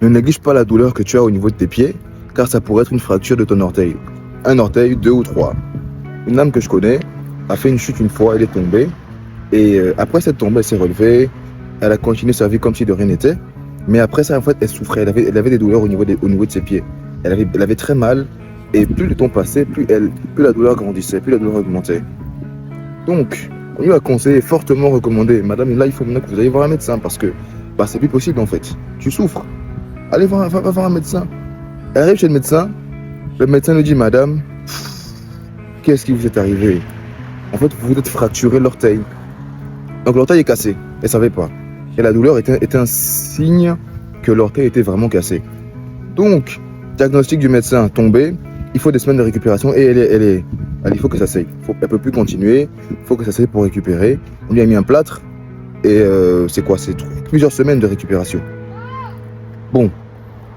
Ne néglige pas la douleur que tu as au niveau de tes pieds, car ça pourrait être une fracture de ton orteil. Un orteil, 2 ou 3. Une dame que je connais a fait une chute une fois, elle est tombée. Et après cette tombée, elle s'est relevée. Elle a continué sa vie comme si de rien n'était. Mais après ça, en fait, elle souffrait. Elle avait des douleurs au niveau de ses pieds. Elle avait très mal. Et plus le temps passait, plus la douleur grandissait, plus la douleur augmentait. Donc, on lui a conseillé, fortement recommandé, madame, là, il faut maintenant que vous allez voir un médecin parce que c'est plus possible en fait. Tu souffres. Allez va voir un médecin. Elle arrive chez le médecin lui dit, madame, qu'est-ce qui vous est arrivé? En fait, vous vous êtes fracturé l'orteil. Donc l'orteil est cassé. Elle ne savait pas. Et la douleur était un signe que l'orteil était vraiment cassé. Donc, diagnostic du médecin tombé, il faut des semaines de récupération et il faut que ça sèche. Elle ne peut plus continuer, il faut que ça sèche pour récupérer. On lui a mis un plâtre et c'est plusieurs semaines de récupération. Bon,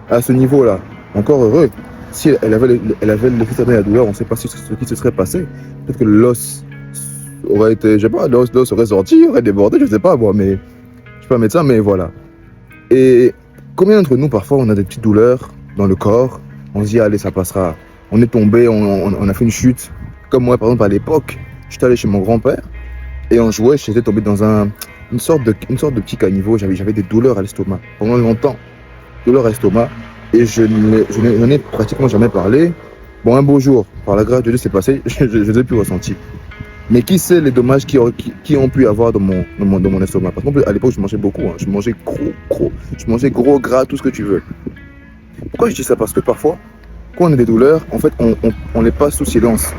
à ce niveau-là, encore heureux, si elle avait laissé certaine la douleur, on ne sait pas ce qui se serait passé. Peut-être que l'os aurait été, je sais pas, l'os aurait sorti, aurait débordé, je ne sais pas moi, mais je ne suis pas médecin, mais voilà. Et combien d'entre nous, parfois, on a des petites douleurs dans le corps, on se dit, allez, ça passera. On est tombé, on a fait une chute. Comme moi, par exemple, à l'époque, j'étais allé chez mon grand-père et on jouait, j'étais tombé dans une sorte de petit caniveau. J'avais des douleurs à l'estomac pendant longtemps. Douleurs à l'estomac et je n'en ai pratiquement jamais parlé. Bon, un beau jour, par la grâce de Dieu, c'est passé, je ne les ai plus ressentis. Mais qui sait les dommages qui ont pu avoir dans mon estomac? Parce qu'à l'époque, je mangeais beaucoup. Je mangeais gros. Je mangeais gros, gras, tout ce que tu veux. Pourquoi je dis ça? Parce que parfois, quand on a des douleurs, en fait, on les passe sous silence.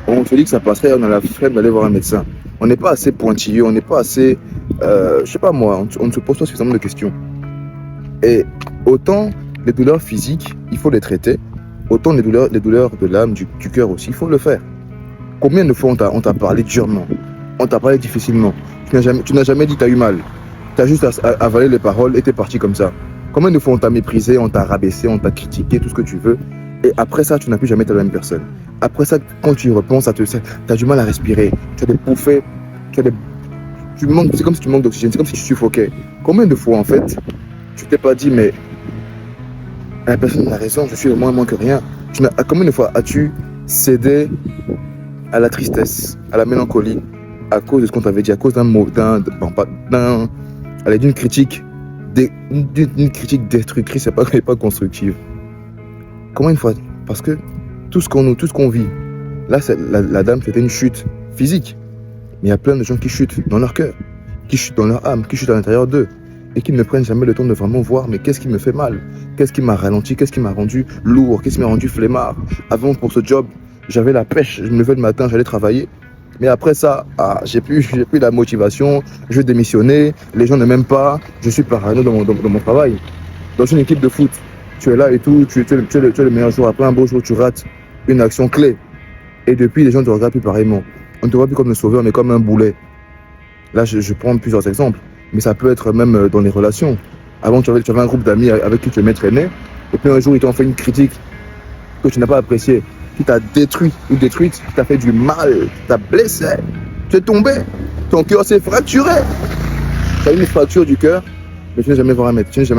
On se dit que ça passerait, on a la flemme d'aller voir un médecin. On n'est pas assez pointilleux, on n'est pas assez... je sais pas moi, on ne se pose pas suffisamment de questions. Et autant les douleurs physiques, il faut les traiter, autant les douleurs de l'âme, du cœur aussi, il faut le faire. Combien de fois on t'a parlé durement, on t'a parlé difficilement, tu n'as jamais dit que tu as eu mal, tu as juste avalé les paroles et tu es parti comme ça. Combien de fois on t'a méprisé, on t'a rabaissé, on t'a critiqué, tout ce que tu veux, et après ça, tu n'as plus jamais été la même personne. Après ça, quand tu y repenses, tu as du mal à respirer, tu as des bouffées, c'est comme si tu manques d'oxygène, c'est comme si tu suffoquais. Combien de fois, en fait, tu t'es pas dit, mais la personne a raison, je suis moins que rien. Combien de fois as-tu cédé à la tristesse, à la mélancolie, à cause de ce qu'on t'avait dit, à cause d'une critique, d'une critique destructrice et pas constructive? Combien de fois? Parce que tout ce qu'on vit, là, la dame, c'était une chute physique. Mais il y a plein de gens qui chutent dans leur cœur, qui chutent dans leur âme, qui chutent à l'intérieur d'eux, et qui ne prennent jamais le temps de vraiment voir, mais qu'est-ce qui me fait mal? Qu'est-ce qui m'a ralenti? Qu'est-ce qui m'a rendu lourd? Qu'est-ce qui m'a rendu flemmard? Avant, pour ce job, j'avais la pêche, je me levais le matin, j'allais travailler. Mais après ça, j'ai plus la motivation, je vais démissionner, les gens ne m'aiment pas, je suis parano dans mon travail. Dans une équipe de foot, tu es là et tout, tu es le meilleur joueur. Après un beau jour, tu rates une action clé. Et depuis, les gens ne te regardent plus pareillement. On ne te voit plus comme le sauveur, mais comme un boulet. Là, je prends plusieurs exemples. Mais ça peut être même dans les relations. Avant, tu avais un groupe d'amis avec qui tu aimais traîner. Et puis un jour, ils t'ont fait une critique que tu n'as pas appréciée, qui t'a détruit ou détruite, qui t'a fait du mal, qui t'a blessé. Tu es tombé. Ton cœur s'est fracturé. Tu as eu une fracture du cœur, mais tu n'es jamais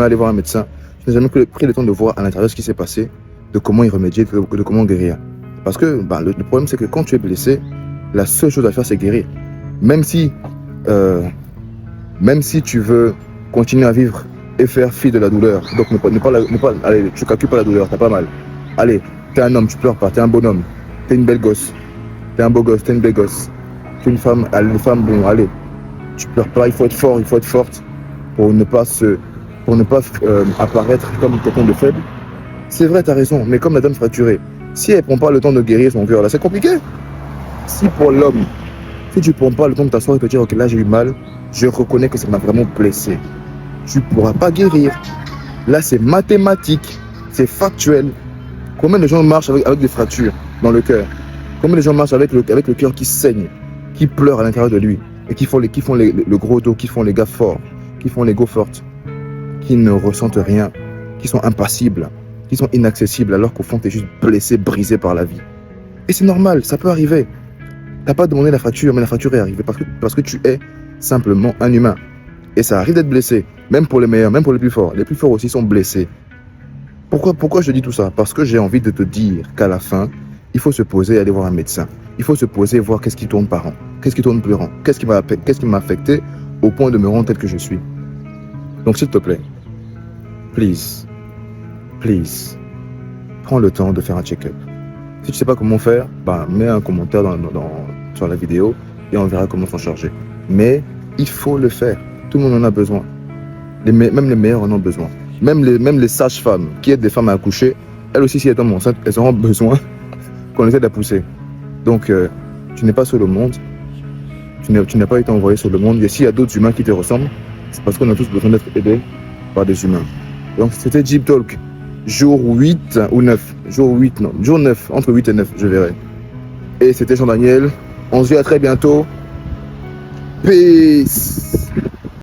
allé voir un médecin. Tu n'as jamais pris le temps de voir à l'intérieur ce qui s'est passé, de comment y remédier, de comment guérir. Parce que le problème, c'est que quand tu es blessé, la seule chose à faire, c'est guérir. Même si tu veux continuer à vivre et faire fi de la douleur, donc allez, tu calcules pas la douleur, t'as pas mal. Allez, t'es un homme, tu pleures pas, t'es un bonhomme, t'es une belle gosse, t'es un beau gosse, t'es une belle gosse, t'es une femme, bon, allez, tu pleures pas, il faut être fort, il faut être forte pour ne pas apparaître comme quelqu'un de faible. C'est vrai, t'as raison, mais comme la dame fracturée, si elle prend pas le temps de guérir son cœur, là, c'est compliqué. Si pour l'homme, si tu prends pas le temps de t'asseoir et de te dire, ok, là j'ai eu mal, je reconnais que ça m'a vraiment blessé, tu pourras pas guérir. Là, c'est mathématique, c'est factuel. Combien de gens marchent avec des fractures dans le cœur? Combien de gens marchent avec le cœur qui saigne, qui pleure à l'intérieur de lui, et qui font le gros dos, qui font les gars forts, qui font les go fortes, qui ne ressentent rien, qui sont impassibles, qui sont inaccessibles, alors qu'au fond, tu es juste blessé, brisé par la vie. Et c'est normal, ça peut arriver. Tu n'as pas demandé la fracture, mais la fracture est arrivée parce que tu es simplement un humain. Et ça arrive d'être blessé, même pour les meilleurs, même pour les plus forts. Les plus forts aussi sont blessés. Pourquoi je te dis tout ça? Parce que j'ai envie de te dire qu'à la fin, il faut se poser et aller voir un médecin. Il faut se poser et voir qu'est-ce qui tourne par an, qu'est-ce qui tourne plus rang, qu'est-ce qui m'a affecté au point de me rendre tel que je suis. Donc s'il te plaît, please, prends le temps de faire un check-up. Si tu ne sais pas comment faire, mets un commentaire sur la vidéo et on verra comment s'en charger. Mais il faut le faire. Tout le monde en a besoin. Même les meilleurs en ont besoin. Même les sages-femmes qui aident des femmes à accoucher, elles aussi, si elles tombent enceintes, elles auront besoin qu'on les aide à pousser. Donc, tu n'es pas seul au monde. Tu n'as pas été envoyé sur le monde. Et s'il y a d'autres humains qui te ressemblent, c'est parce qu'on a tous besoin d'être aidés par des humains. Donc, c'était Jeep Talk. Jour 8 ou 9. Jour 9. Entre 8 et 9, je verrai. Et c'était Jean-Daniel. On se dit à très bientôt. Peace.